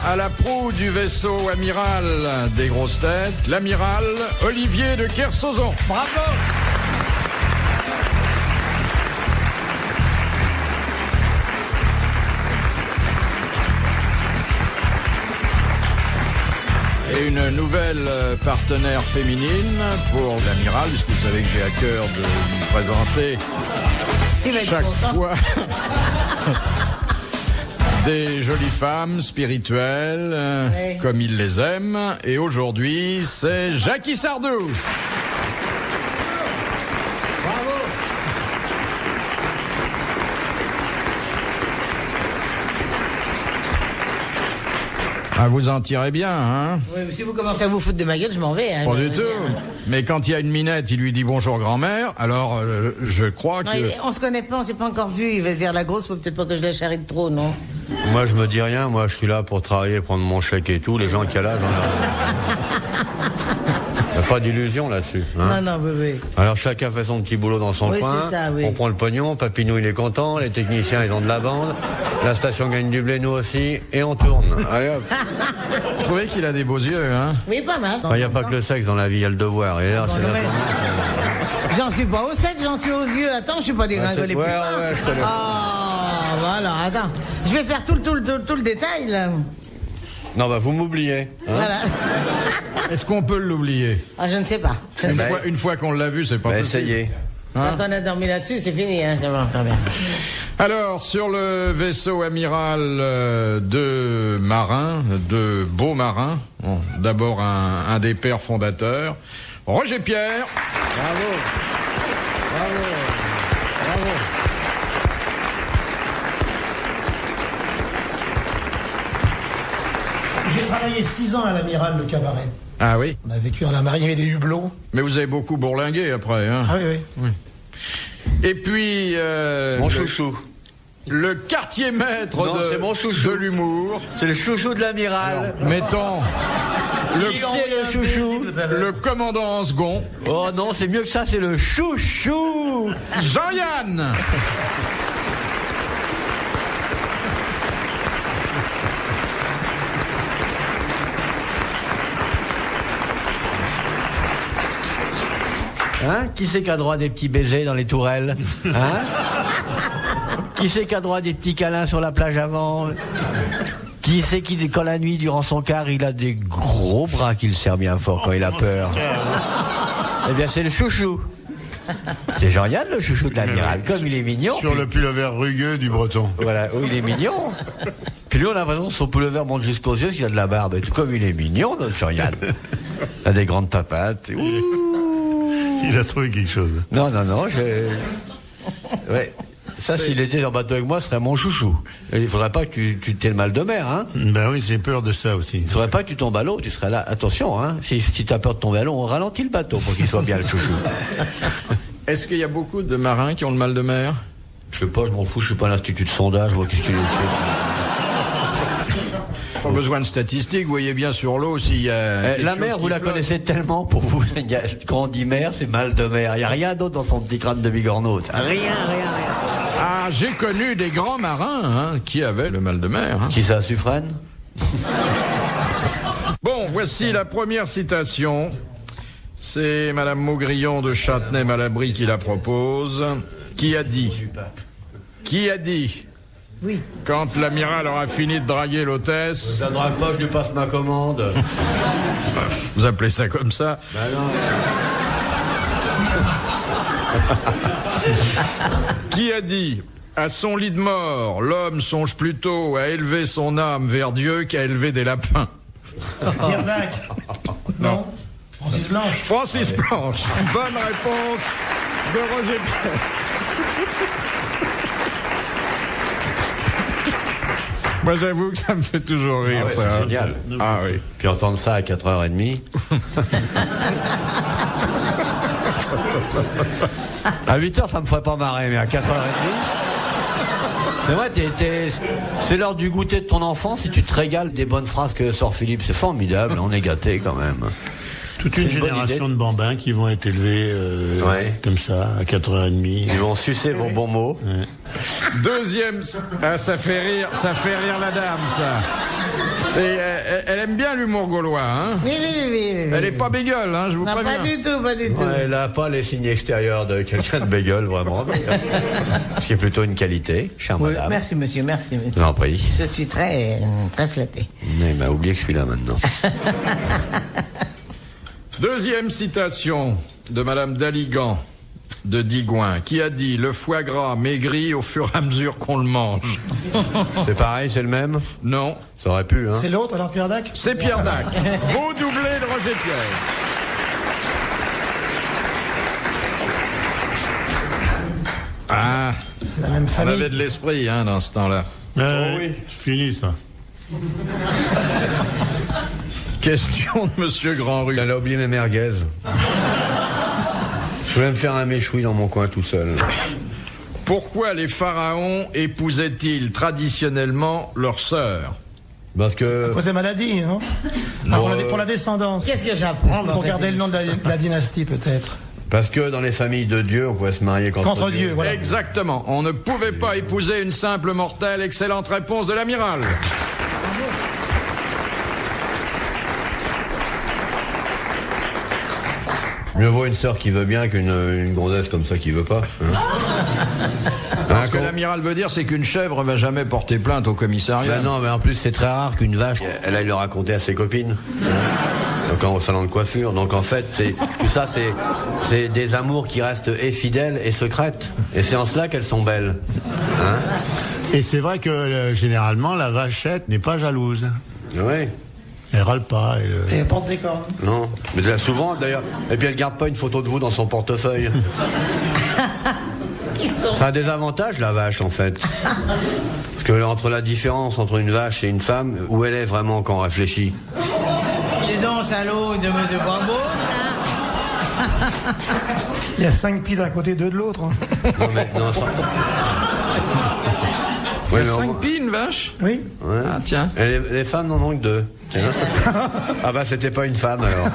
à la proue du vaisseau amiral des grosses têtes, l'amiral Olivier de Kersauzon. Bravo. Et une nouvelle partenaire féminine pour l'amiral, puisque vous savez que j'ai à cœur de vous présenter chaque fois des jolies femmes spirituelles, oui, comme il les aime. Et aujourd'hui, c'est Jackie Sardou. Bravo. Ah, vous en tirez bien, hein? Oui, si vous commencez à vous foutre de ma gueule, je m'en vais. Hein, pas du tout. Mais quand il y a une minette, il lui dit bonjour grand-mère, alors je crois non, que... On se connaît pas, on s'est pas encore vu. Il va se dire la grosse, faut peut-être pas que je la charrie de trop, non? Moi, je me dis rien. Moi, je suis là pour travailler, prendre mon chèque et tout. Les gens qui ont l'âge, il n'y a pas d'illusion là-dessus. Hein, non, oui. Alors, chacun fait son petit boulot dans son coin. C'est ça, oui. On prend le pognon. Papinou, il est content. Les techniciens, ils ont de la bande. La station gagne du blé, nous aussi. Et on tourne. Allez, hop. Vous trouvez qu'il a des beaux yeux, hein? Oui, pas mal. Il n'y a pas que le sexe dans la vie, il y a le devoir. Et là, j'en suis pas au sexe, j'en suis aux yeux. Attends, je suis pas dégringolé. Ouais, je te laisse. Ah, voilà, attends. Je vais faire tout le détail, là. Non, bah, vous m'oubliez. Hein, voilà. Est-ce qu'on peut l'oublier? Ah, je ne sais pas. Une fois qu'on l'a vu, c'est pas possible. Essayez. Quand on a dormi là-dessus, c'est fini, hein, c'est bon, très bien. Alors, sur le vaisseau amiral de marins, de beaux marins, bon, d'abord un des pères fondateurs, Roger Pierre. Bravo. J'ai travaillé 6 ans à l'amiral de Cabaret. Ah oui? On a vécu en la marine, il y avait des hublots. Mais vous avez beaucoup bourlingué après, hein? Ah oui. Et puis... mon chouchou. Le quartier maître c'est mon chouchou. De l'humour. C'est le chouchou de l'amiral. Mettons... le chouchou. Le commandant Ansgon. Oh non, c'est mieux que ça, c'est le chouchou. Jean-Yann. Hein? Qui c'est qui a droit des petits baisers dans les tourelles? Hein? Qui c'est qui a droit des petits câlins sur la plage avant? Qui c'est qui, quand la nuit, durant son quart, il a des gros bras qu'il serre bien fort quand il a peur? Eh bien, c'est le chouchou. C'est Jean-Yann, le chouchou de l'amiral. Comme il est mignon. Sur le pullover rugueux du breton. Voilà, il est mignon. Puis lui, on a l'impression que son pullover monte jusqu'aux yeux, s'il a de la barbe. Et tout, comme il est mignon, notre Jean-Yann. Il a des grandes papates. Il a trouvé quelque chose. Non, ouais. Ça, s'il était en bateau avec moi, ce serait mon chouchou. Et il faudrait pas que tu t'aies le mal de mer, hein. Ben oui, j'ai peur de ça aussi. Il faudrait pas que tu tombes à l'eau, tu serais là. Attention, hein. Si tu as peur de tomber à l'eau, on ralentit le bateau pour qu'il soit bien le chouchou. Est-ce qu'il y a beaucoup de marins qui ont le mal de mer? Je sais pas, je m'en fous, je suis pas à l'institut de sondage, je vois qu'est-ce que tu veux. Pas besoin de statistiques, vous voyez bien sur l'eau s'il y a... la mer, vous la connaissez tellement, pour vous, quand on dit mer, c'est mal de mer. Il n'y a rien d'autre dans son petit crâne de bigorneaute. Rien. Ah, j'ai connu des grands marins qui avaient le mal de mer. Qui ça, Suffren? Bon, voici la première citation. C'est Madame Maugrillon de Châtenay-Malabry qui la propose. Qui a dit? Oui. Quand l'amiral aura fini de draguer l'hôtesse... Ça ne drague pas, je lui passe ma commande. Vous appelez ça comme ça? Ben non. Qui a dit? À son lit de mort, l'homme songe plutôt à élever son âme vers Dieu qu'à élever des lapins. Pierre Dac. Non. Francis Blanche. Francis Blanche. Bonne réponse de Roger Pierre. Moi, j'avoue que ça me fait toujours rire, ouais, ça. C'est génial. Ah oui. Puis entendre ça à 4h30. À 8h, ça me ferait pas marrer, mais à 4h30... C'est vrai, c'est l'heure du goûter de ton enfant, si tu te régales des bonnes phrases que sort Philippe, c'est formidable, on est gâtés quand même. Toute une génération de bambins qui vont être élevés comme ça, à 4h30. Ils vont sucer vos bons mots. Ouais. Deuxième... Ah, ça fait rire la dame, ça. Et elle aime bien l'humour gaulois, hein? Oui. Elle est pas bégueule, hein, je vous Non, préviens. pas du tout. Ouais, elle n'a pas les signes extérieurs de quelqu'un de bégueule, vraiment. Ce qui est plutôt une qualité, chère Oui, madame. merci, monsieur. Je vous en prie. Je suis très flatté. Mais il m'a oublié que je suis là maintenant. Deuxième citation de Madame Daligan de Digoin, qui a dit « Le foie gras maigrit au fur et à mesure qu'on le mange. » C'est pareil, c'est le même? Non, Ça aurait pu, hein. C'est l'autre, alors Pierre Dac? c'est Pierre Dac. Beau doublé de Roger Pierre. Ah, C'est la même on famille. avait de l'esprit, hein, dans ce temps-là. Oui, c'est fini ça. Question de Monsieur Grandrue. Elle a oublié mes merguez. Je voulais me faire un méchoui dans mon coin tout seul. Pourquoi les pharaons épousaient-ils traditionnellement leurs sœurs? Parce que... Cause des maladies, non? Ah, pour la descendance. Qu'est-ce que j'apprends dans Pour cette garder le nom de la dynastie, peut-être. Parce que dans les familles de Dieu, on pouvait se marier Contre Dieu, voilà. Exactement. On ne pouvait pas épouser une simple mortelle. Excellente réponse de l'amiral. Mieux vaut une sœur qui veut bien qu'une gonzesse comme ça qui veut pas. Hein. Ce que l'amiral veut dire, c'est qu'une chèvre va jamais porter plainte au commissariat. Ben non, mais en plus, c'est très rare qu'une vache, elle aille le raconter à ses copines. Donc, au salon de coiffure. Donc, en fait, tout ça, c'est des amours qui restent et fidèles et secrètes. Et c'est en cela qu'elles sont belles. Hein? Et c'est vrai que généralement, la vachette n'est pas jalouse. Oui. Elle râle pas. Et elle porte des cornes. Non. Mais déjà, souvent, d'ailleurs. Et puis, elle garde pas une photo de vous dans son portefeuille. C'est un désavantage, la vache, en fait. Parce que entre la différence entre une vache et une femme, où elle est vraiment quand on réfléchit? Il est donc salaud de monsieur Brambo, ça. Il y a 5 pieds d'un côté, 2 de l'autre. Hein. Non, mais, non, ça... Il y a mais 5 pieds, une vache? Oui. Ouais. Ah, tiens. Et les femmes n'en ont que 2. Ah bah c'était pas une femme alors.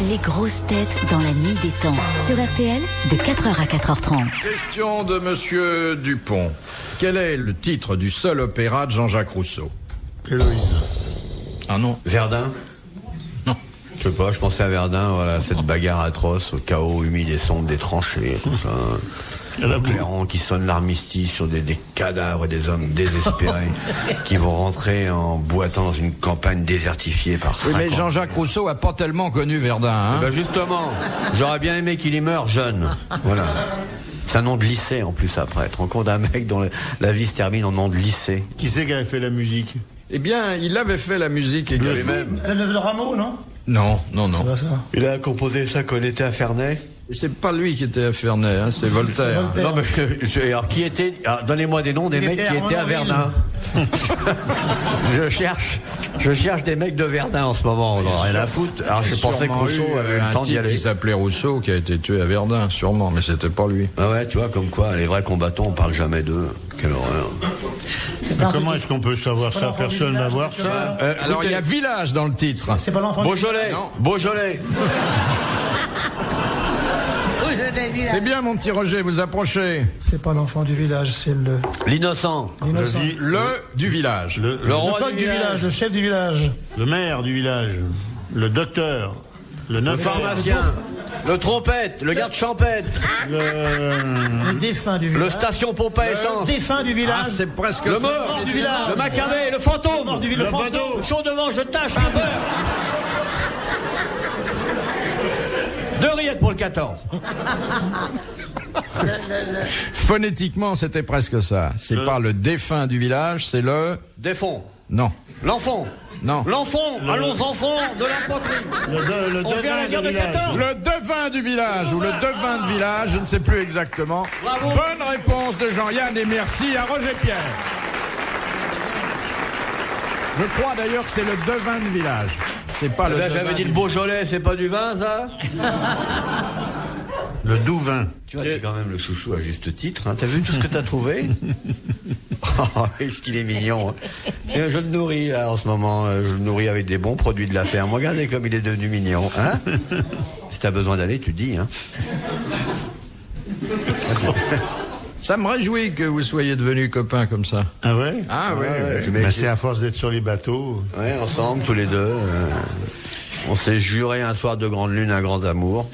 Les grosses têtes dans la nuit des temps. Sur RTL, de 4h à 4h30. Question de Monsieur Dupont. Quel est le titre du seul opéra de Jean-Jacques Rousseau? Héloïse. Ah non. Verdun? Non. Je sais pas, je pensais à Verdun, voilà, cette bagarre atroce, au chaos humide et sombre des tranchées, tout ça. Le clairon qui sonne l'armistice sur des cadavres et des hommes désespérés qui vont rentrer en boitant dans une campagne désertifiée par 50. Oui, mais Jean-Jacques Rousseau a pas tellement connu Verdun, hein? Ben justement, j'aurais bien aimé qu'il y meure jeune. Voilà. C'est un nom de lycée en plus après. Tu te rends compte d'un mec dont la vie se termine en nom de lycée. Qui c'est qui avait fait la musique? Eh bien, il avait fait la musique également. Lui-même. Le rameau, non? Non. C'est pas ça. Il a composé ça quand il était à Ferney. C'est pas lui qui était à Ferney, hein, c'est Voltaire. Voltaire. Non mais alors qui était? Alors, donnez-moi des noms des Il mecs était qui à étaient à Romainville. Verdun. Je cherche des mecs de Verdun en ce moment. On aurait rien à foutre. Alors je pensais que Sûrement Rousseau eu, avait eu le temps un d'y type aller. qui s'appelait Rousseau qui a été tué à Verdun, sûrement, mais c'était pas lui. Ah ouais, tu vois comme quoi les vrais combattants on parle jamais d'eux. Quelle horreur. Mais comment est-ce qu'on peut savoir ça? Personne va voir ça. Alors il y a village dans le titre. C'est pas l'enfant. Beaujolais. Non. Beaujolais. C'est bien mon petit Roger, vous approchez. C'est pas l'enfant du village, c'est le. L'innocent. L'innocent. Je dis Le du village. Le Le roi coq du village, le chef du village. le maire du village, le docteur, le Le notaire, pharmacien. Le trompette. Le garde champêtre. Le défunt du village. Le station pompe à Le essence. défunt du village. Ah, c'est presque Le ça. mort du village. Le macabé. Le fantôme. mort du village. Le fantôme. Le chaud devant, je tâche un beurre. 2 rillettes pour le 14. Phonétiquement, c'était presque ça. C'est pas le défunt du village, c'est le... Défond. Non. L'enfant. Non. L'enfant. Allons enfants de la poterie. le On fait la devin guerre du de village. 14. Le devin du village ou le devin de village, je ne sais plus exactement. Bravo. Bonne réponse de Jean-Yann et merci à Roger Pierre. Je crois d'ailleurs que c'est le devin de village. C'est pas le devin. J'avais dit du le Beaujolais, c'est pas du vin, ça? Le Douvin. Tu vois, t'es quand même le chouchou à juste titre, hein. T'as vu tout ce que t'as trouvé? Oh, est-ce qu'il est mignon, hein. Tiens, je le nourris, là, en ce moment. Je le nourris avec des bons produits de la ferme. Regardez comme il est devenu mignon, hein. Si t'as besoin d'aller, tu dis, hein. Ça me réjouit que vous soyez devenus copains comme ça. Ah ouais? Ah oui. Ben, c'est à force d'être sur les bateaux. Ouais, ensemble, tous les deux. On s'est juré un soir de grande lune un grand amour.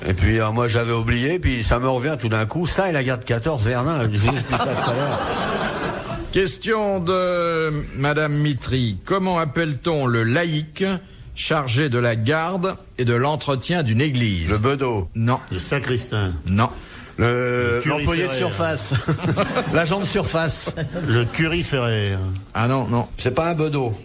Et puis moi j'avais oublié, puis ça me revient tout d'un coup. Ça et la guerre de 14, Verdun, je vous explique ça tout à l'heure. Question de Madame Mitry. Comment appelle-t-on le laïc chargé de la garde et de l'entretien d'une église? Le bedeau. Non. Le sacristain. Non. L'employé de surface. L'agent de surface. Le curiféraire. Ah non, non. C'est pas un bedeau.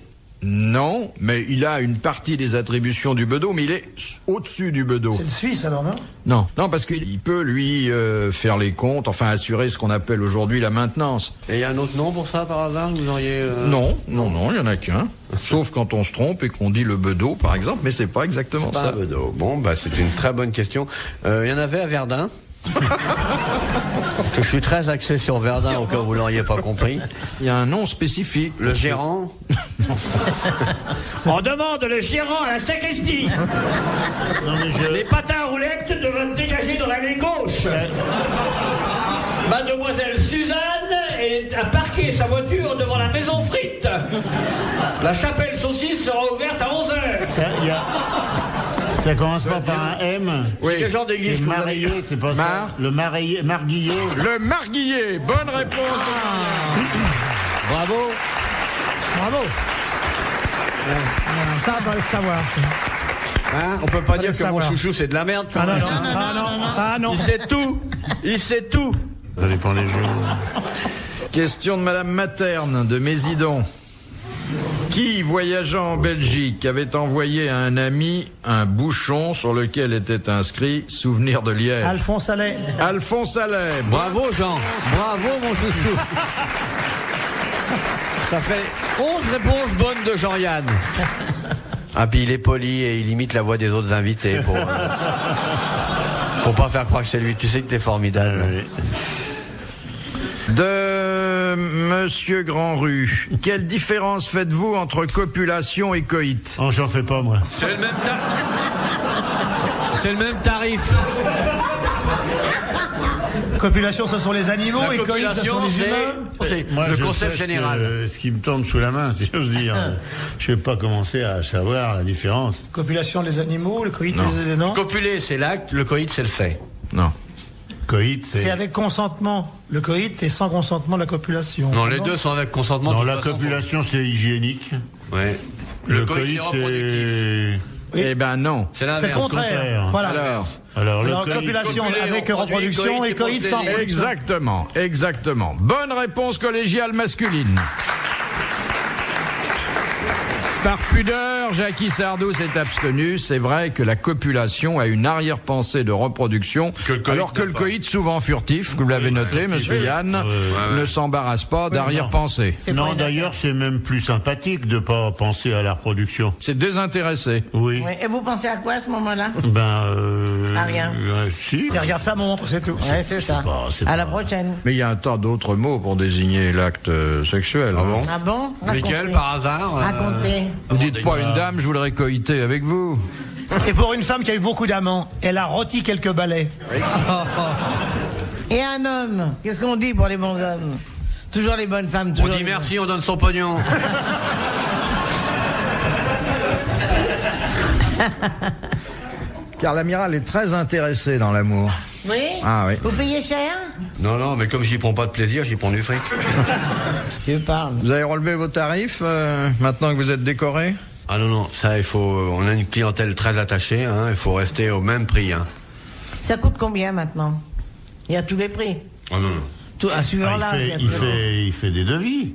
Non, mais il a une partie des attributions du bedeau, mais il est au-dessus du bedeau. C'est le Suisse alors, non? Non, non, parce qu'il peut, lui, faire les comptes, enfin assurer ce qu'on appelle aujourd'hui la maintenance. Et il y a un autre nom pour ça, par hasard? Vous auriez... Non, il y en a qu'un. Sauf quand on se trompe et qu'on dit le bedeau, par exemple, mais c'est pas exactement ça. Pas un bedeau. Bon, bah c'est une très bonne question. Il y en avait à Verdun. Je suis très axé sur Verdun, au cas où vous l'auriez pas compris. Il y a un nom spécifique. Le gérant. On demande le gérant à la sacristie. Les patins à roulettes doivent dégager dans l'allée gauche. Mademoiselle Suzanne a parqué sa voiture devant la maison frite. La chapelle saucisse sera ouverte à 11h. Ça commence pas par un M. Oui. C'est quel genre d'église? C'est Marguillet, c'est pas ça. Le Marguillet. Le Marguillet. Bonne réponse. Bravo. Bravo. Ça, on va le savoir. Hein, on peut pas dire que savoir. mon chouchou c'est de la merde quand même. Ah non. Il sait tout. Il sait tout. Ça dépend des jours. Question de Madame Materne de Mésidon. Qui, voyageant en Belgique, avait envoyé à un ami un bouchon sur lequel était inscrit « Souvenir de Liège ». Alphonse Allais. Alphonse Allais. Bravo Jean. Bravo mon chouchou. Ça fait 11 réponses bonnes de Jean-Yann. Ah, puis il est poli et il imite la voix des autres invités pour pas faire croire que c'est lui. Tu sais que t'es formidable. De Monsieur Grandrue. Quelle différence faites-vous entre copulation et coït? Oh, j'en fais pas, moi. C'est le même tarif. Copulation, ce sont les animaux, La et coït, ce sont les humains. c'est Moi, le je concept sais général. ce qui me tombe sous la main, si j'ose dire. Je vais pas commencer à savoir la différence. Copulation, les animaux, le coït, les... Non. Copuler, c'est l'acte, le coït, c'est le fait. Non. Coït, C'est avec consentement. Le coït est sans consentement la copulation. Non, les deux sont avec consentement. Non, de la toute façon, copulation, c'est hygiénique. Ouais. Le coït, c'est reproductif. Oui. Eh ben non. C'est C'est l'inverse. le contraire. Voilà. Alors, Alors, le coït, copulation copuler, avec on produit, reproduction coït, et coït c'est sans pour le plaisir. reproduction. Exactement. Bonne réponse collégiale masculine. Par pudeur, Jackie Sardou s'est abstenu. C'est vrai que la copulation a une arrière-pensée de reproduction, alors que le coït, souvent furtif, vous l'avez noté, monsieur Yann, ne s'embarrasse pas d'arrière-pensée. Non, d'ailleurs, c'est même plus sympathique de pas penser à la reproduction. C'est désintéressé. Oui. Ouais, et vous pensez à quoi à ce moment-là? À rien. Si. Et regarde ça, mon montre, c'est tout. Ouais, c'est ça. À la prochaine. Mais il y a un tas d'autres mots pour désigner l'acte sexuel. Ah bon? Ah bon? Lesquels, par hasard Racontez. Vous dites pas une dame, je voudrais coïter avec vous. Et pour une femme qui a eu beaucoup d'amants, elle a rôti quelques balais. Et un homme? Qu'est-ce qu'on dit pour les bons hommes? Toujours les bonnes femmes. On Toujours dit les merci, on donne son pognon. Car l'amiral est très intéressé dans l'amour. bonnes. Oui? Ah oui. Vous payez cher? Non, mais comme j'y prends pas de plaisir, j'y prends du fric. Tu parles. Vous avez relevé vos tarifs maintenant que vous êtes décoré? Ah non, ça, on a une clientèle très attachée, hein, il faut rester au même prix, hein. Ça coûte combien maintenant? Il y a tous les prix. Ah non. Tout, à suivant l'âge. Il fait des devis.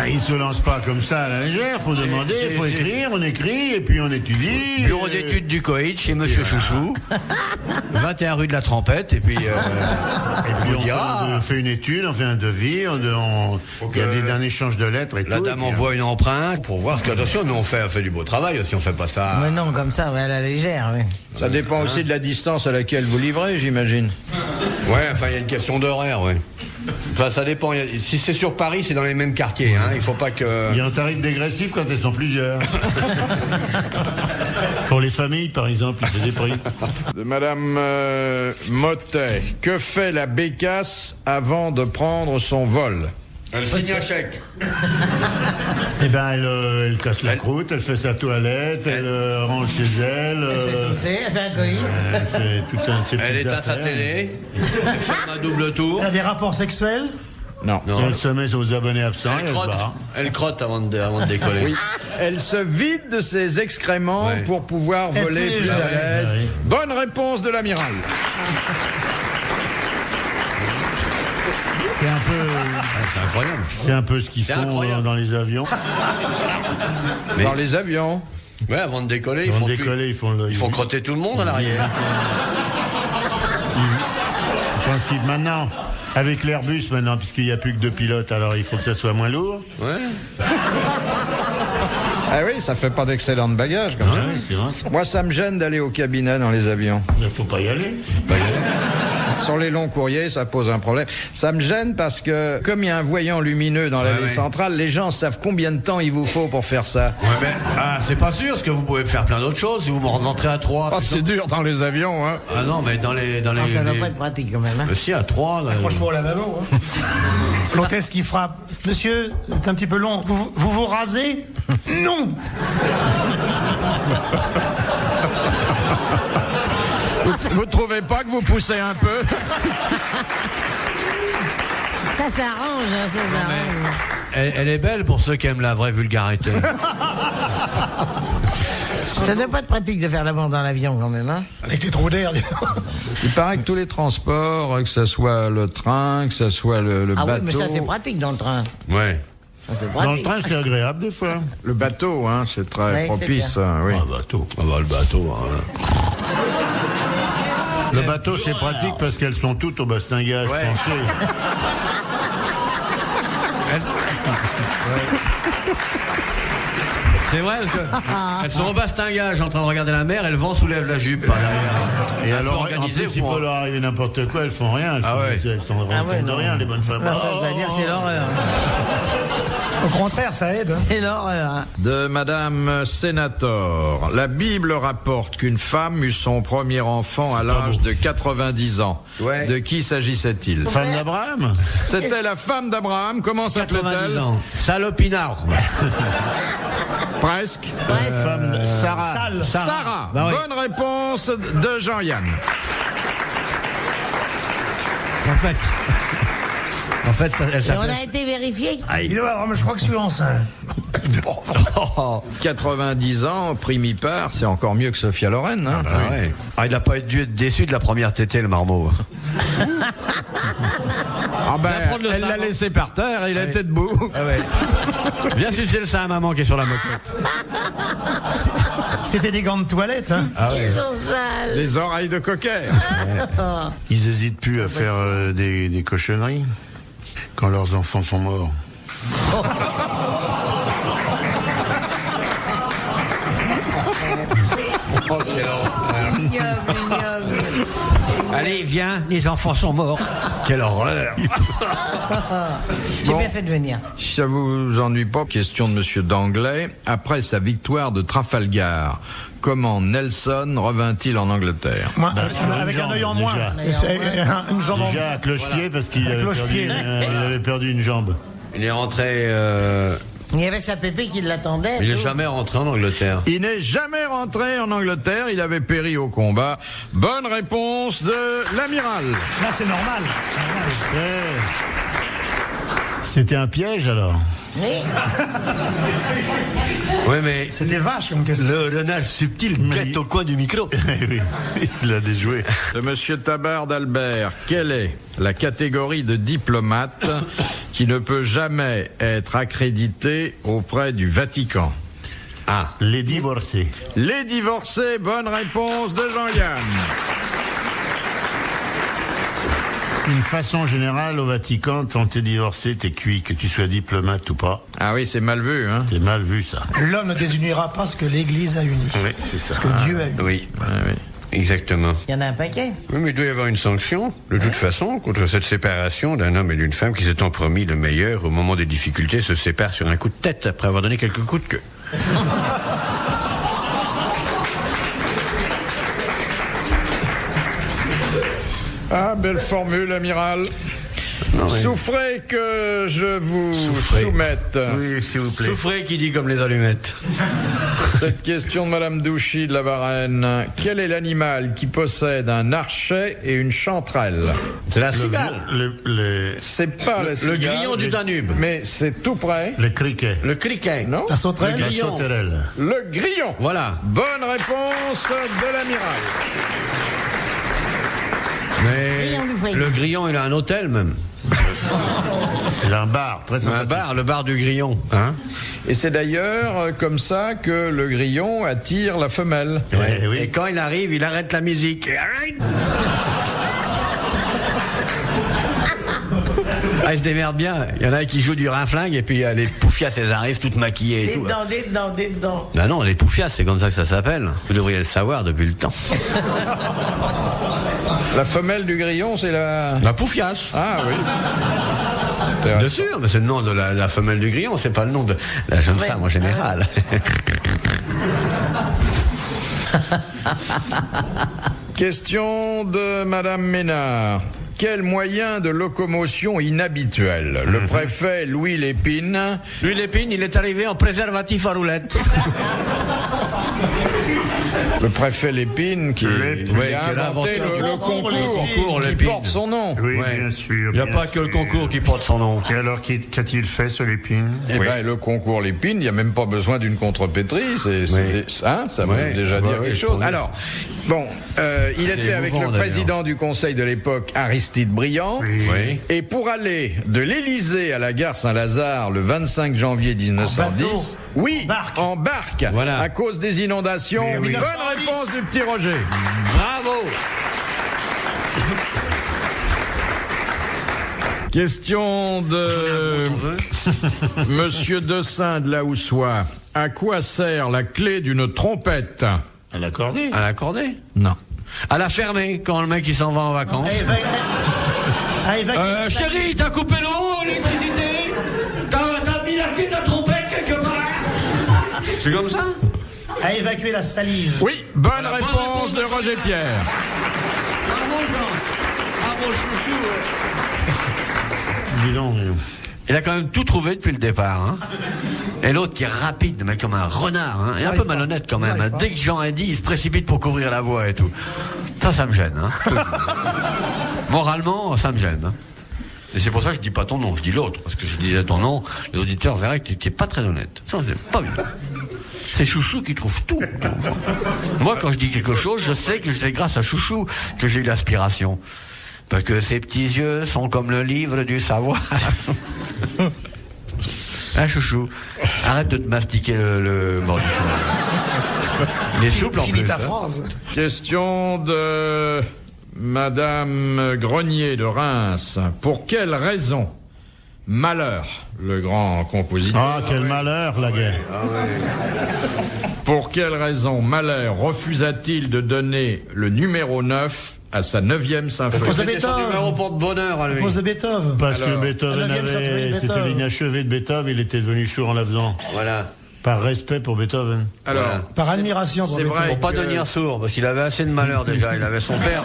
Il se lance pas comme ça à la légère, faut demander, faut écrire, on écrit, et puis on étudie. Bureau d'études du coït chez Monsieur Chouchou, 21 rue de la Trompette, et puis on fait une étude, on fait un devis, il y a un échange de lettres et la tout. dame envoie une empreinte pour voir ce que, attention, nous on fait du beau travail aussi, on fait pas ça. Mais non, comme ça, ouais, à la légère, oui. Ça dépend aussi de la distance à laquelle vous livrez, j'imagine. Ouais, enfin, il y a une question d'horaire, ouais. Enfin, ça dépend. Si c'est sur Paris, c'est dans les mêmes quartiers, hein. Il faut pas que... Il y a un tarif dégressif quand elles sont plusieurs. Pour les familles, par exemple, il fait des prix. De Madame Mottet. Que fait la bécasse avant de prendre son vol? Elle signe un chèque. Eh ben, elle casse la croûte, elle fait sa toilette, elle range chez elle. Elle se fait sauter, elle fait un coït. Elle fait tout un de ses Elle petites éteint sa affaires. télé. Elle ferme un double tour. Elle a des rapports sexuels? Non. Elle se met aux abonnés absents et elle se barre. Elle crotte avant de décoller. Oui. Elle se vide de ses excréments Ouais. pour pouvoir voler plus plus à légère. l'aise. Ouais. Bonne réponse de l'amiral. C'est un peu, C'est incroyable. c'est un peu ce qu'ils C'est font incroyable. dans les avions. Dans les avions. Ouais, avant de décoller, Avant de décoller, ils font crotter tout le monde à l'arrière. Principe maintenant. Avec l'Airbus maintenant, puisqu'il n'y a plus que 2 pilotes, alors il faut que ça soit moins lourd. Ouais. Ah oui, ça fait pas d'excellentes bagages comme ça. Ouais, c'est vrai. Moi, ça me gêne d'aller au cabinet dans les avions. Il faut pas y aller. Sur les longs courriers, ça pose un problème. Ça me gêne parce que, comme il y a un voyant lumineux dans l'allée centrale, les gens savent combien de temps il vous faut pour faire ça. Ouais, mais c'est pas sûr, parce que vous pouvez faire plein d'autres choses. Si vous me rentrez à 3. Oh, c'est dur dans les avions, hein. Ah non, mais dans les. Ça doit pas être pratique quand même. Hein. Si, à 3. Franchement, au lavabo. Hein. L'hôtesse qui frappe. Monsieur, c'est un petit peu long. Vous rasez? Non. Vous trouvez pas que vous poussez un peu? Ça s'arrange, hein, ça s'arrange. Elle est belle pour ceux qui aiment la vraie vulgarité. Ça doit pas être pratique de faire l'amour dans l'avion quand même, hein. Avec les trous d'air. Il paraît que tous les transports, que ce soit le train, que ce soit le Ah oui, bateau... mais ça c'est pratique dans le train. Ouais. Ça, c'est Dans le pratique. train, c'est agréable des fois. Le bateau, hein, c'est très Ouais, c'est propice, bien. hein, oui. Bateau. Ah bah, le bateau. Le bateau, c'est pratique parce qu'elles sont toutes au bastingage Ouais. penché. C'est vrai, parce que elles sont au bastingage en train de regarder la mer et le vent soulève la jupe par derrière. Et Un peu alors, en organisé, plus, il pour- peut leur arriver n'importe quoi, elles font rien. Ah ouais. Elles s'en rendent Ah ouais, compte de non. rien, les bonnes femmes. Ah, ça, je dois dire, c'est l'horreur. Au contraire, ça aide. Hein. C'est l'horreur. Hein. De Madame Sénator. La Bible rapporte qu'une femme eut son premier enfant à l'âge de 90 ans. Ouais. De qui s'agissait-il? Femme d'Abraham? C'était la femme d'Abraham. Comment 90 s'appelait-elle? ans. Salopinard. Presque. Femme de Sarah. Sarah. Bah oui. Bonne réponse de Jean-Yann. En fait, elle Et on s'appelle. a été vérifié. Il doit avoir, mais je crois que je suis enceinte. 90 ans, primipare, c'est encore mieux que Sophia Loren. Hein. Ah ouais. Ah, il n'a pas dû être déçu de la première tétée, le marmot. Ah ben, Viens prendre le elle l'a savon. laissé par terre, il était debout. Ah ouais. Viens sucer le sein à maman qui est sur la moquette. C'était des gants de toilette. Hein. Ils sont sales. Les oreilles de cocker. Ils hésitent plus à faire des cochonneries quand leurs enfants sont morts. Allez, viens, les enfants sont morts. Quelle horreur. J'ai bien fait de venir. Si ça vous ennuie pas, question de Monsieur Danglais. Après sa victoire de Trafalgar, comment Nelson revint-il en Angleterre? Moi, sur une avec un jambe, œil en déjà. moins. Et c'est- une jambe en Déjà à cloche-pied parce qu'il avait, cloche-pied. il avait perdu une jambe. Il est rentré. Il y avait sa pépé qui l'attendait. Il n'est tout. jamais rentré en Angleterre. Il n'est jamais rentré en Angleterre, il avait péri au combat. Bonne réponse de l'amiral. Là, c'est normal. C'était un piège alors. Oui. Oui, mais C'était vache comme question. le nage subtil guette au coin du micro. Oui, il a déjoué. De Monsieur Tabard d'Albert, quelle est la catégorie de diplomate qui ne peut jamais être accréditée auprès du Vatican? Ah. Les divorcés. Les divorcés, bonne réponse de Jean-Yann. D'une façon générale, au Vatican, quand t'es divorcé, t'es cuit, que tu sois diplomate ou pas. Ah oui, c'est mal vu, hein? C'est mal vu, ça. L'homme ne désunira pas ce que l'Église a uni. Oui, c'est ça. Ce que Dieu a uni. Oui, Ah oui. exactement. Il y en a un paquet. Oui, mais il doit y avoir une sanction, de toute façon, contre cette séparation d'un homme et d'une femme qui s'étant promis le meilleur au moment des difficultés se séparent sur un coup de tête après avoir donné quelques coups de queue. Ah, belle formule, amiral. Non, oui. Souffrez que je vous soumette. Oui, s'il vous plaît. Souffrez qui dit comme les allumettes. Cette question de Madame Douchy de la Varenne. Quel est l'animal qui possède un archet et une chanterelle? C'est la cigale. C'est pas la cigale. Le grillon du Danube. Mais c'est tout près. Le criquet. Le criquet. Non? La sauterelle. La grillon. sauterelle. Le grillon. Voilà. Bonne réponse de l'amiral. Mais Et on le voyait. le grillon, il a un hôtel même. Il a un bar, très Un sympathique. bar, le bar du grillon. Hein? Et c'est d'ailleurs comme ça que le grillon attire la femelle. Eh oui. Et quand il arrive, il arrête la musique. Arrête. Ah, il se démerde bien. Il y en a qui jouent du rinflingue et puis il y a les poufias, elles arrivent toutes maquillées et tout. Des dents. Ah non, les poufias, c'est comme ça que ça s'appelle. Vous devriez le savoir depuis le temps. La femelle du grillon, c'est la... La poufias. Ah oui. Bien sûr, mais c'est le nom de la femelle du grillon, c'est pas le nom de la jeune femme en général. Question de Madame Ménard. Quel moyen de locomotion inhabituel? Le préfet Louis Lépine. Louis Lépine, il est arrivé en préservatif à roulette. Le préfet Lépine qui a inventé le concours qui Lépine. porte son nom. Oui, Ouais. bien sûr. Il n'y a bien pas que le sûr. concours qui porte son nom. Et alors, qu'a-t-il fait, ce Lépine? Eh ben, le concours Lépine, il n'y a même pas besoin d'une contrepétrie. Ça veut déjà dire quelque chose. Alors, bon, il était avec émouvant, le président du conseil de l'époque, Aristide Briand. Oui. Et pour aller de l'Élysée à la gare Saint-Lazare le 25 janvier 1910, en barque, Voilà. à cause des inondations. oui. Bonne réponse du petit Roger. Bravo. Question de Monsieur Dessin de la Houssois. À quoi sert la clé d'une trompette? À l'accorder. À l'accorder? Non. À la fermer quand le mec il s'en va en vacances. Chérie, t'as coupé l'eau, l'électricité? T'as mis la clé de la trompette quelque part? C'est comme ça? À évacuer la salive. Oui, bonne réponse de Roger Pierre. Bravo, Jean. Bravo, chouchou. Dis donc. Il a quand même tout trouvé depuis le départ. Hein. Et l'autre qui est rapide, mais comme un renard, hein, et un peu malhonnête quand même. Hein. Dès que Jean a dit, il se précipite pour couvrir la voie et tout. Ça me gêne. Hein. Moralement, ça me gêne. Hein. Et c'est pour ça que je dis pas ton nom, je dis l'autre. Parce que si je disais ton nom, les auditeurs verraient que tu n'étais pas très honnête. Ça, je n'ai pas vu. C'est Chouchou qui trouve tout. Moi, quand je dis quelque chose, je sais que c'est grâce à Chouchou que j'ai eu l'aspiration. Parce que ses petits yeux sont comme le livre du savoir. Hein, Chouchou? Arrête de te mastiquer le mort du chou. Il est souple en plus. Finis ta hein. phrase. Question de Madame Grenier de Reims. Pour quelle raison Malheur, le grand compositeur. Ah, quel malheur, la guerre. Pour quelle raison Mahler refusa-t-il de donner le numéro 9 à sa 9e symphonie? C'était son numéro porte-bonheur à lui. À cause de Beethoven. Parce Alors, que Beethoven la 9e symphonie de c'était Beethoven. l'inachevé de Beethoven, il était devenu sourd en la faisant. Voilà. Par respect pour Beethoven. Alors, Voilà. Par admiration pour c'est Beethoven. vrai. Pour pas que- devenir sourd, parce qu'il avait assez de malheur déjà. Il avait son père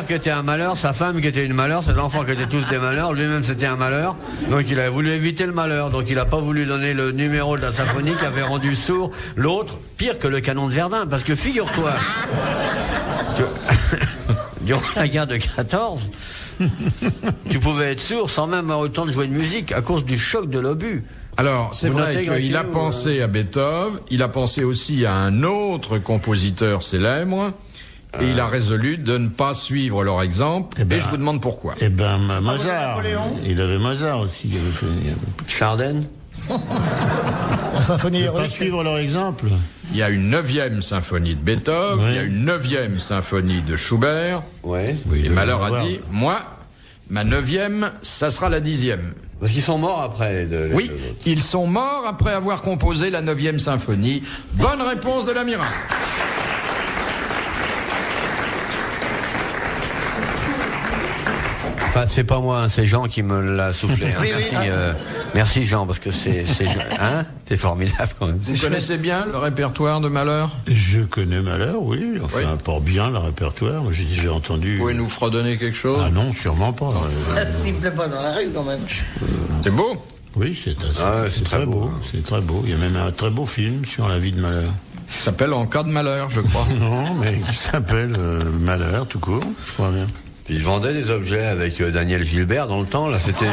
qui était un malheur, sa femme qui était une malheur, ses enfants qui étaient tous des malheurs, lui-même c'était un malheur. Donc il a voulu éviter le malheur, donc il a pas voulu donner le numéro de la symphonie qui avait rendu sourd l'autre, pire que le canon de Verdun, parce que figure-toi que durant la guerre de 14, tu pouvais être sourd sans même avoir le temps de jouer de musique à cause du choc de l'obus. Alors, c'est Vous vrai notez, qu'il Gracile, a pensé à Beethoven, il a pensé aussi à un autre compositeur célèbre, et il a résolu de ne pas suivre leur exemple, Eh ben, et je vous demande pourquoi. Eh ben, Mozart. Napoléon Il avait Mozart aussi qui avait fait. Chardin. La symphonie Ne pas héroïque. suivre leur exemple. Il y a une 9e symphonie de Beethoven, Oui. il y a une 9e symphonie de Schubert, Ouais. et Mahler a avoir. dit, moi, ma 9e, ça sera la 10e. Parce qu'ils sont morts après. Oui, ils sont morts après avoir composé la 9e symphonie. Bonne réponse de l'amiral. Enfin, c'est pas moi, hein, c'est Jean qui me l'a soufflé. Hein. Oui, merci, oui. merci Jean, parce que c'est hein, t'es formidable quand même. Vous connaissez bien le répertoire de Malheur? Je connais Malheur, oui. Enfin, Oui. pas bien le répertoire. J'ai déjà entendu. Vous pouvez nous fredonner quelque chose? Ah non, sûrement pas. Ça siffle pas dans la rue quand même. C'est beau. Oui, c'est c'est très très beau. beau. C'est très beau. Il y a même un très beau film sur la vie de Malheur. Ça s'appelle En cas de malheur, je crois. Non, mais qui s'appelle Malheur, tout court. Je crois bien. Ils vendaient des objets avec Daniel Gilbert dans le temps, là, c'était...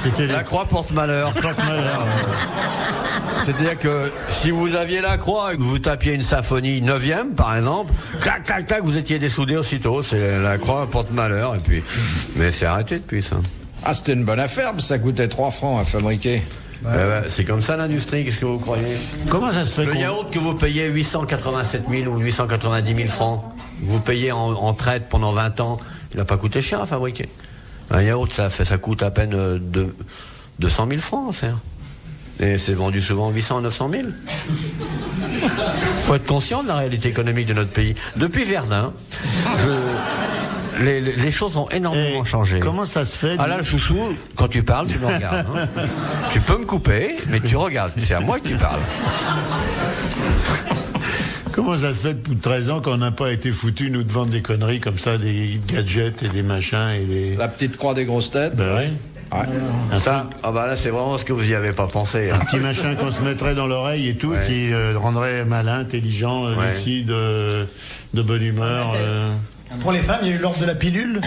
C'était La croix porte malheur. porte-malheur. C'est-à-dire que si vous aviez la croix et que vous tapiez une symphonie 9e, par exemple, clac, clac, clac, vous étiez dessoudé aussitôt. C'est la croix porte malheur, et puis... Mais c'est arrêté depuis, ça. Ah, c'était une bonne affaire, mais ça coûtait 3 francs à fabriquer. C'est comme ça l'industrie, qu'est-ce que vous croyez? Comment ça se fait Le yaourt que vous payez 887 000 ou 890 000 francs, vous payez en traite pendant 20 ans, il n'a pas coûté cher à fabriquer. Un yaourt, ça coûte à peine 200 000 francs à faire. Et c'est vendu souvent 800 à 900 000. Faut être conscient de la réalité économique de notre pays. Depuis Verdun, les choses ont énormément changé. Comment ça se fait? Ah là, le chouchou, quand tu parles, tu me regardes. Hein. Tu peux me couper, mais tu regardes. C'est à moi que tu parles. Comment ça se fait depuis 13 ans qu'on n'a pas été foutu, nous, de vendre des conneries comme ça, des gadgets et des machins et des... La petite croix des grosses têtes. Ben oui. Ouais. Ça, là, c'est vraiment ce que vous y avez pas pensé. Hein. Un petit machin qu'on se mettrait dans l'oreille et tout, Ouais. qui rendrait malin, intelligent, Ouais. lucide, de bonne humeur. Pour les femmes, il y a eu l'ordre de la pilule.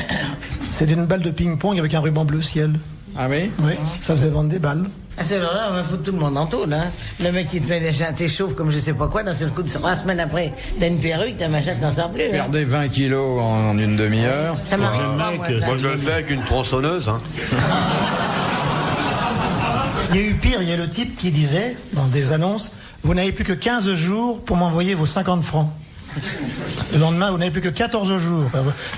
C'était une balle de ping-pong avec un ruban bleu ciel. Ah oui? Oui, ça faisait vendre des balles. À ce moment-là, on va foutre tout le monde en taule, hein. Le mec qui te met déjà un t'échauffe comme je sais pas quoi, d'un seul coup, 3 semaines après, t'as une perruque, t'as un machin, t'en sors plus. Hein. Perdez 20 kilos en une demi-heure. Ça marche pas, moi, ça. Moi, je le fais avec une tronçonneuse. Hein. Il y a eu pire, il y a le type qui disait, dans des annonces, vous n'avez plus que 15 jours pour m'envoyer vos 50 francs. Le lendemain, vous n'avez plus que 14 jours.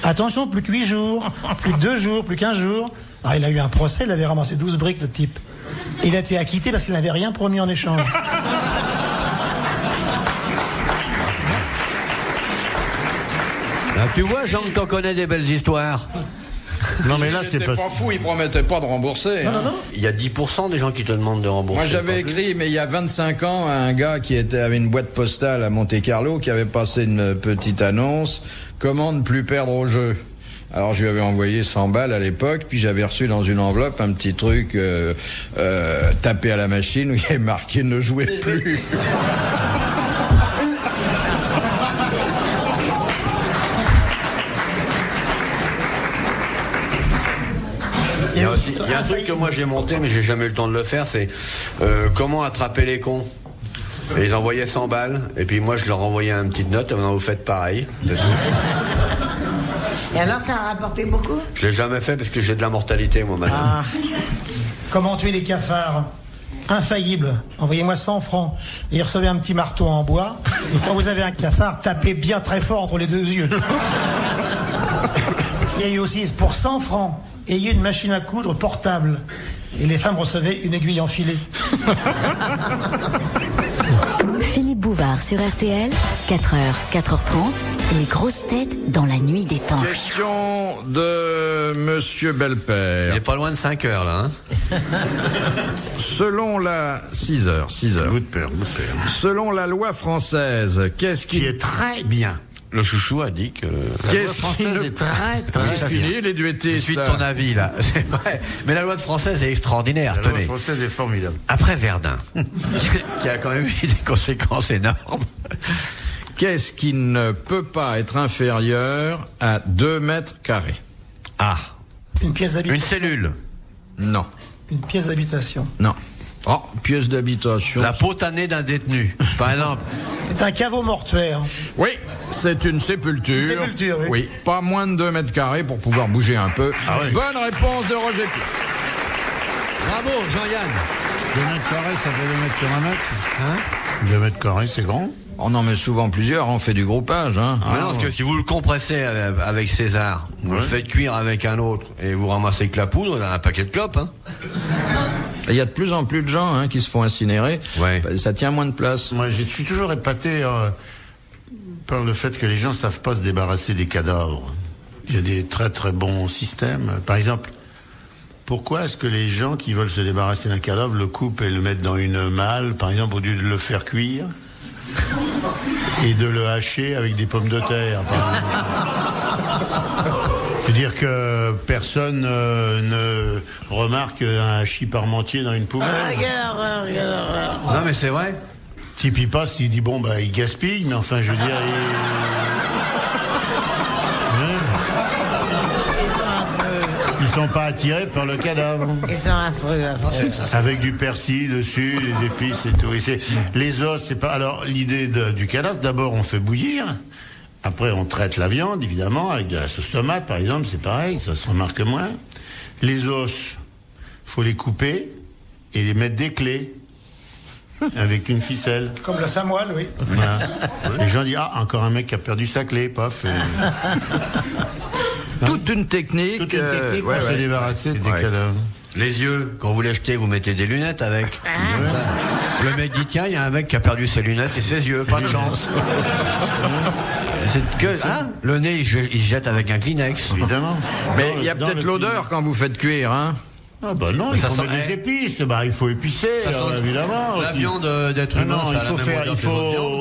Attention, plus que 8 jours, plus que 2 jours, plus qu'1 jour. Alors, il a eu un procès, il avait ramassé 12 briques, le type. Il a été acquitté parce qu'il n'avait rien promis en échange. Là, tu vois, Jean, t'en connais des belles histoires. Non, mais là, Il c'est était pas fou, il promettait pas de rembourser. hein. Il y a 10% des gens qui te demandent de rembourser. Moi, j'avais écrit, mais il y a 25 ans, à un gars qui avait une boîte postale à Monte-Carlo, qui avait passé une petite annonce, comment ne plus perdre au jeu. Alors, je lui avais envoyé 100 balles à l'époque, puis j'avais reçu dans une enveloppe un petit truc tapé à la machine où il y avait marqué « Ne jouez plus ». Il y a un truc que moi j'ai monté, mais j'ai jamais eu le temps de le faire, c'est comment attraper les cons. Et ils envoyaient 100 balles, et puis moi je leur envoyais une petite note, vous faites pareil. C'est tout. Et alors, ça a rapporté beaucoup? Je l'ai jamais fait parce que j'ai de la mortalité, moi, madame. Ah. Comment tuer les cafards? Infaillible. Envoyez-moi 100 francs. Et recevez un petit marteau en bois. Et quand vous avez un cafard, tapez bien très fort entre les 2 yeux. Il y a eu aussi, pour 100 francs, ayez une machine à coudre portable. Et les femmes recevaient une aiguille enfilée. Philippe Bouvard sur RTL, 4h, 4h30, les grosses têtes dans la nuit des temps. Question de Monsieur Il Belpère. est pas loin de 5 heures, là. Hein. Selon la... 6 heures. Goût de peur. Selon la loi française, qu'est-ce Qui qui... est très bien. Le chouchou a dit que... Qu'est-ce qui française ne... est très, C'est très fini, bien. les Je duettistes. suis de ton avis, là. C'est vrai. Mais la loi française est extraordinaire, La loi tenez. française est formidable. Après Verdun, qui a quand même eu des conséquences énormes. Qu'est-ce qui ne peut pas être inférieur à 2 mètres carrés? Ah, Une pièce une d'habitation. cellule. Non. Une pièce d'habitation. Non. Oh, pièce d'habitation. La peau tannée d'un détenu, par exemple. C'est un caveau mortuaire. Oui, c'est une sépulture. Une sépulture, oui. Oui, pas moins de 2 mètres carrés pour pouvoir bouger un peu. Ah oui. Bonne réponse de Roger Pierre. Bravo, Jean-Yann. 2 mètres carrés, ça fait 2 mètres sur 1 mètre. Hein? 2 mètres carrés, c'est grand. On en met souvent plusieurs, on fait du groupage. Hein. Mais non, parce que si vous le compressez avec César, vous le faites cuire avec un autre, et vous ramassez que la poudre, un paquet de clopes, hein. Il y a de plus en plus de gens qui se font incinérer. Ouais. Ça tient moins de place. Moi, je suis toujours épaté par le fait que les gens savent pas se débarrasser des cadavres. Il y a des très très bons systèmes. Par exemple, pourquoi est-ce que les gens qui veulent se débarrasser d'un cadavre le coupent et le mettent dans une malle, par exemple, au lieu de le faire cuire et de le hacher avec des pommes de terre, par exemple. C'est-à-dire que personne ne remarque un hachis parmentier dans une poubelle. Regarde. Non, mais c'est vrai. Type il passe, il dit bon bah il gaspille, mais enfin je veux dire ils sont pas attirés par le cadavre. Ils sont affreux. Avec du persil dessus, des épices et tout. Et les os, c'est pas. Alors l'idée du cadavre, d'abord on fait bouillir. Après on traite la viande, évidemment, avec de la sauce tomate par exemple, c'est pareil, ça se remarque moins. Les os, faut les couper et les mettre des clés. Avec une ficelle. Comme le samoil, oui. Voilà. Les gens disent, encore un mec qui a perdu sa clé, paf. Toute une technique. Toute une technique pour se débarrasser des cadavres. Les yeux, quand vous les jetez, vous mettez des lunettes avec. Le mec dit, tiens, il y a un mec qui a perdu ses lunettes et ses yeux, pas de chance. C'est que, le nez, il se jette avec un Kleenex. Évidemment. Mais il y a peut-être l'odeur quand vous faites cuire, hein. Ah bah non, il faut mettre des épices, il faut épicer, évidemment. La viande d'être humain,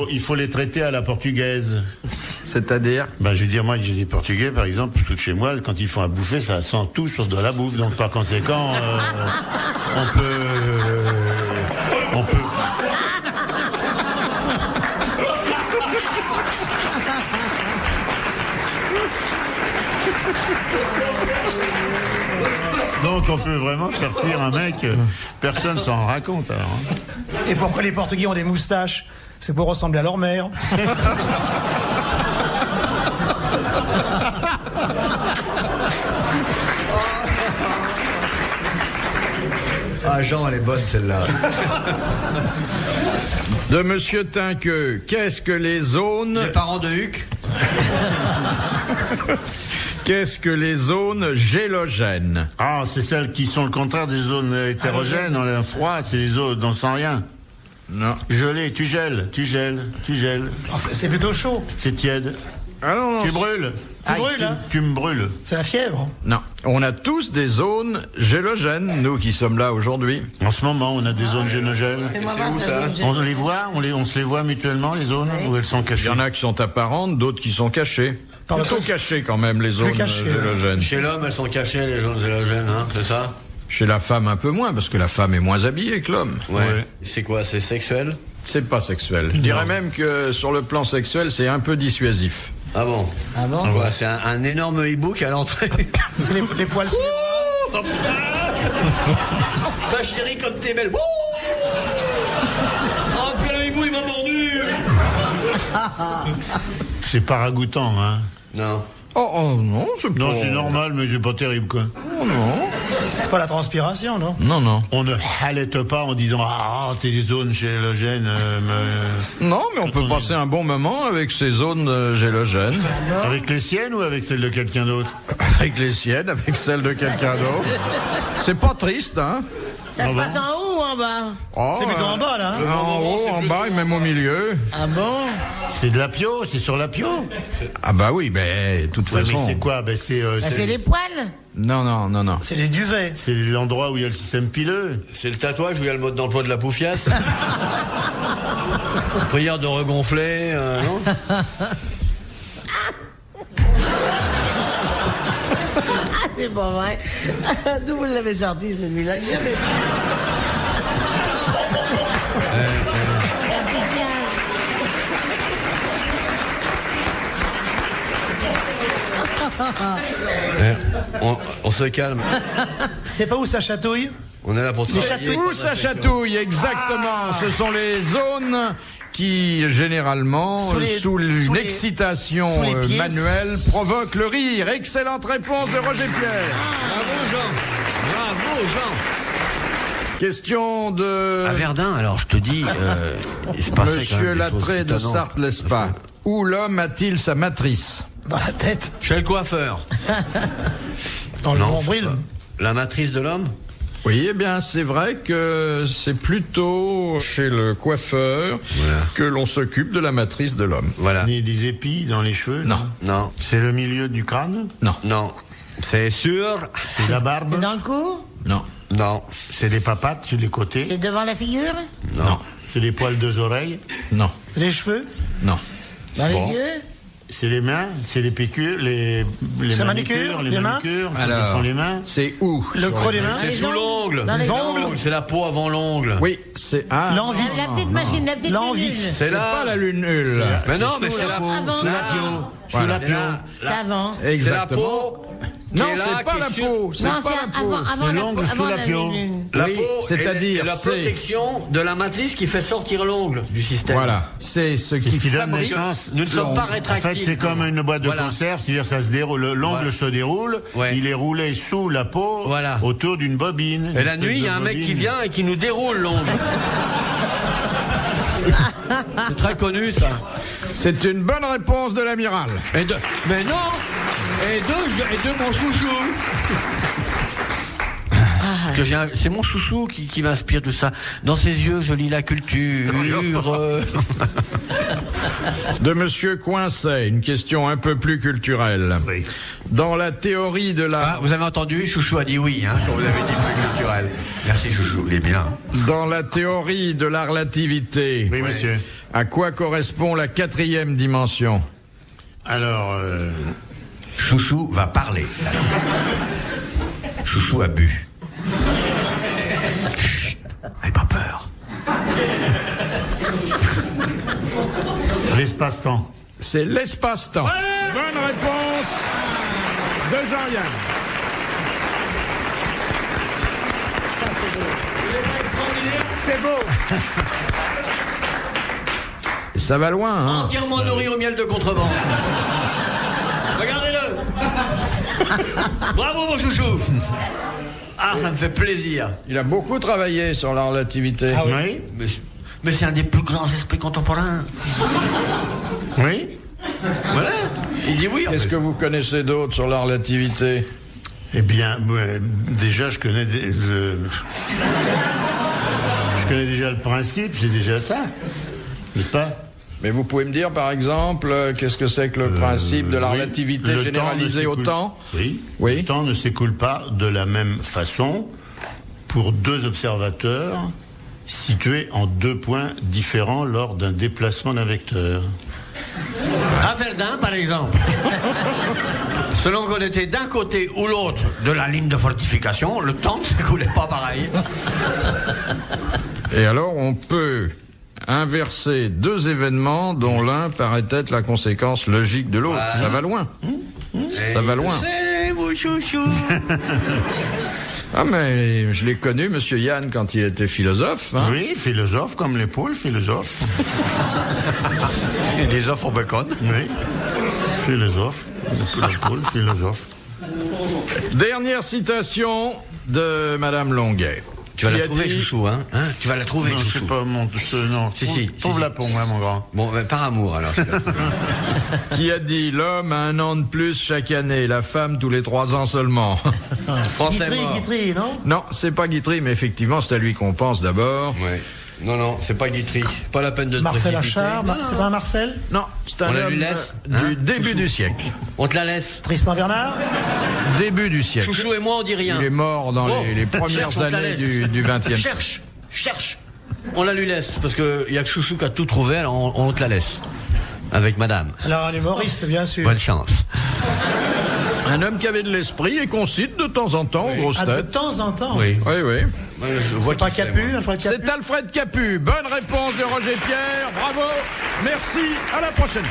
il faut les traiter à la portugaise. C'est-à-dire je veux dire, moi j'ai des Portugais par exemple, tout chez moi, quand ils font à bouffer, ça sent tout sauf de la bouffe, donc par conséquent, on peut... Donc on peut vraiment faire cuire un mec, personne s'en rend compte alors. Et pourquoi les Portugais ont des moustaches? C'est pour ressembler à leur mère. Ah Jean, elle est bonne celle-là. De Monsieur Tinqueux, qu'est-ce que les zones... Les parents de Huck. Qu'est-ce que les zones gélogènes? Ah, c'est celles qui sont le contraire des zones hétérogènes, on est froid, c'est les zones dans sans rien. Non. Gelé, tu gèles. C'est plutôt chaud. C'est tiède. Ah non, tu brûles. Tu brûles, hein? Tu me brûles. C'est la fièvre. Non. On a tous des zones gélogènes, nous qui sommes là aujourd'hui. En ce moment, on a des zones génogènes. C'est où ça? On les voit, on se les voit mutuellement, les zones, où elles sont cachées. Il y en a qui sont apparentes, d'autres qui sont cachées. Plutôt cachées quand même, les zones gélogènes. Chez l'homme, elles sont cachées, les zones gélogènes, hein, c'est ça? Chez la femme, un peu moins, parce que la femme est moins habillée que l'homme. Ouais. C'est quoi? C'est sexuel? C'est pas sexuel. Je dirais même que sur le plan sexuel, c'est un peu dissuasif. Ah bon? Ah bon? Ouais, c'est un énorme e-book à l'entrée. C'est les poils. Oh putain! Ma chérie, comme t'es belle. Oh, puis le hibou, il m'a mordu. C'est pas ragoûtant, hein? Non. Oh non, Non, c'est normal, mais c'est pas terrible, quoi. Oh non. C'est pas la transpiration, non? Non. On ne halète pas en disant c'est des zones gélogènes. Non, mais on peut passer un bon moment avec ces zones gélogènes. Avec les siennes ou avec celles de quelqu'un d'autre? Avec les siennes, avec celles de quelqu'un d'autre. C'est pas triste, hein? Ça se passe en haut ou en bas? Oh, C'est plutôt en bas, là. Hein? En haut, en bas et même au milieu. Ah bon? C'est de la pio, c'est sur la pio. Ah bah oui, de toute façon. Mais c'est quoi? C'est les poils? Non. C'est les duvets. C'est l'endroit où il y a le système pileux. C'est le tatouage où il y a le mode d'emploi de la poufiasse. Prière de regonfler, non? C'est pas vrai. D'où vous l'avez sorti, celui-là? Jamais. On se calme. C'est pas où ça chatouille? On est là pour travailler. Où ça chatouille, exactement. Ce sont les zones qui, généralement, sous une excitation manuelle, provoquent le rire. Excellente réponse de Roger Pierre. Bravo Jean. Question de... À Verdun, alors, je te dis... Monsieur Lattré de Sarthe-Lespas. Où l'homme a-t-il sa matrice? Dans la tête. Chez le coiffeur. Dans le nombril. La matrice de l'homme? Oui, eh bien, c'est vrai que c'est plutôt chez le coiffeur que l'on s'occupe de la matrice de l'homme. Voilà. Des épis dans les cheveux? Non. C'est le milieu du crâne? Non. C'est sûr. C'est la barbe? C'est dans le cou? Non. C'est les papates sur les côtés? C'est devant la figure? Non. C'est les poils des oreilles? Non. Les cheveux? Non. Dans les yeux? C'est les mains? C'est les pécules? Les manucures? Les mains? Alors, les mains? c'est où? Le creux des mains? C'est les sous ongles. l'ongle. Dans les ongles. C'est la peau avant l'ongle. Oui, c'est... Ah, L'envie. La petite machine, la petite L'envie. lunule. c'est pas la lunule. Mais non, mais c'est la peau. Avant. Sous la peau. Voilà. Sous la peau. C'est avant. C'est la Exactement. peau. Non, qui est là, c'est pas qui est la sur- peau. C'est Non, pas c'est la peau. avant C'est la l'ongle peau, sous avant la peau. lunule. La Oui, peau, c'est-à-dire, la c'est- protection de la matrice qui fait sortir l'ongle du système. Voilà, c'est ce C'est qui ce qui donne fabrique... naissance. Nous ne sommes pas En rétractiles. fait, c'est comme une boîte de Voilà. conserve, c'est-à-dire ça se déroule, l'ongle Voilà. se déroule, Ouais. il est roulé sous la peau, Voilà. autour d'une bobine. Et la nuit, il y a un mec qui vient et qui nous déroule l'ongle. C'est très connu, ça. C'est une bonne réponse de l'amiral. Mais non. Et de mon chouchou. C'est mon chouchou qui m'inspire tout ça. Dans ses yeux, je lis la culture. De Monsieur Coincet, une question un peu plus culturelle. Oui. Dans la théorie de la... Ah, vous avez entendu? Chouchou a dit oui, hein, quand vous avez dit plus culturel. Merci, chouchou, il est bien. Dans la théorie de la relativité, Oui, monsieur. à quoi correspond la 4e dimension? Alors, Chouchou va parler. Chouchou a bu. Chut, n'aie pas peur. l'espace-temps. C'est l'espace-temps. Bonne réponse de Jean-Yann. C'est beau. Et ça va loin, hein? Entièrement nourri au miel de contrebande. Regardez-le. Bravo, mon chouchou. Ah, ça me fait plaisir. Il a beaucoup travaillé sur la relativité. Ah oui. Mais c'est un des plus grands esprits contemporains. Oui. Voilà. Il dit oui. Qu'est-ce que vous connaissez d'autre sur la relativité? Eh bien, déjà, je connais déjà le principe, c'est déjà ça, n'est-ce pas? Mais vous pouvez me dire, par exemple, qu'est-ce que c'est que le principe de la relativité généralisée au temps? Oui. Oui. Le temps ne s'écoule pas de la même façon pour deux observateurs situés en deux points différents lors d'un déplacement d'un vecteur. À Verdun, par exemple. Selon qu'on était d'un côté ou l'autre de la ligne de fortification, le temps ne s'écoulait pas pareil. Et alors, on peut inverser deux événements dont l'un paraît être la conséquence logique de l'autre. Ça va loin. Ça va loin. C'est mon chouchou. Ah, mais je l'ai connu, Monsieur Yann, quand il était philosophe. Hein. Oui, philosophe comme les poules, philosophe. Les offres au bacon. Oui. Philosophe. La poule, philosophe. Dernière citation de Madame Longuet. Tu vas Qui la a trouver, dit- chouchou, hein, Tu vas la trouver, Non, chouchou. c'est pas mon... Non, Si. trouve-la pour moi, mon grand. Bon, ben, par amour, alors. Qui a dit l'homme a un an de plus chaque année, la femme tous les 3 ans seulement. Français mort. Guitry, non? Non, c'est pas Guitry, mais effectivement, c'est à lui qu'on pense d'abord. Ouais. Non, c'est pas Guitry. Pas la peine de te Marcel précipiter. Achard, c'est pas un Marcel? Non, c'est un On la homme lui laisse, du hein, début chouchou. du siècle. On te la laisse. Tristan Bernard? Début du siècle. Chouchou et moi, on dit rien. Il est mort dans Bon, les premières cherche, on te la années laisse. du 20e. Cherche. On la lui laisse, parce qu'il y a que Chouchou qui a tout trouvé, alors on te la laisse. Avec madame. Alors, un humoriste, bien sûr. Bonne chance. Un homme qui avait de l'esprit et qu'on cite de temps en temps aux grosses Ah, de têtes. temps en temps. Oui. Oui, oui. Je vois C'est pas qui c'est, Capu, moi. Alfred Capu? C'est Alfred Capu. Bonne réponse de Roger Pierre. Bravo. Merci. À la prochaine.